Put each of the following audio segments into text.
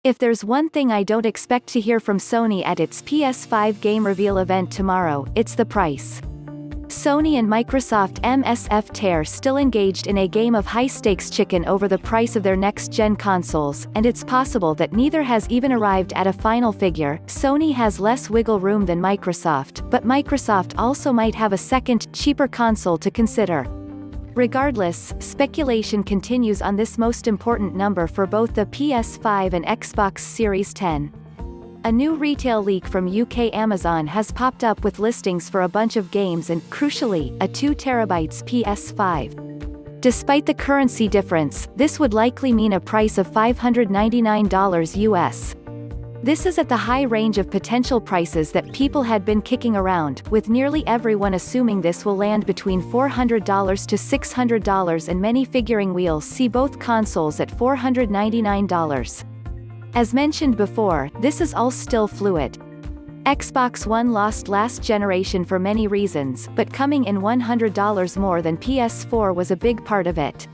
If there's one thing I don't expect to hear from Sony at its PS5 game reveal event tomorrow, it's the price. Sony and Microsoft MSF tear still engaged in a game of high-stakes chicken over the price of their next-gen consoles, and it's possible that neither has even arrived at a final figure. Sony has less wiggle room than Microsoft, but Microsoft also might have a second, cheaper console to consider. Regardless, speculation continues on this most important number for both the PS5 and Xbox Series X. A new retail leak from UK Amazon has popped up with listings for a bunch of games and, crucially, a 2TB PS5. Despite the currency difference, this would likely mean a price of $599 US. This is at the high range of potential prices that people had been kicking around, with nearly everyone assuming this will land between $400 to $600 and many figuring we'll see both consoles at $499. As mentioned before, this is all still fluid. Xbox One lost last generation for many reasons, but coming in $100 more than PS4 was a big part of it.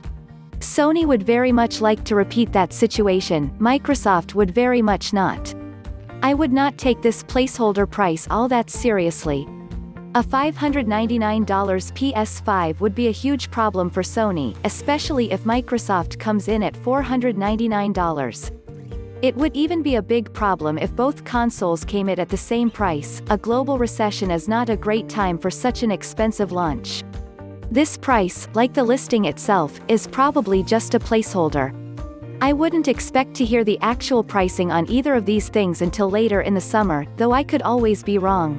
Sony would very much like to repeat that situation, Microsoft would very much not. I would not take this placeholder price all that seriously. A $599 PS5 would be a huge problem for Sony, especially if Microsoft comes in at $499. It would even be a big problem if both consoles came in at the same price. A global recession is not a great time for such an expensive launch. This price, like the listing itself, is probably just a placeholder. I wouldn't expect to hear the actual pricing on either of these things until later in the summer, though I could always be wrong.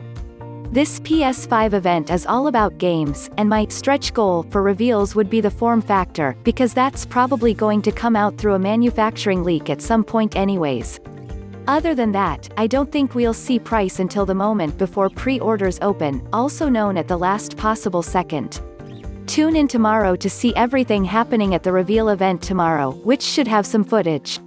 This PS5 event is all about games, and my stretch goal for reveals would be the form factor, because that's probably going to come out through a manufacturing leak at some point anyways. Other than that, I don't think we'll see price until the moment before pre-orders open, also known at the last possible second. Tune in tomorrow to see everything happening at the reveal event tomorrow, which should have some footage.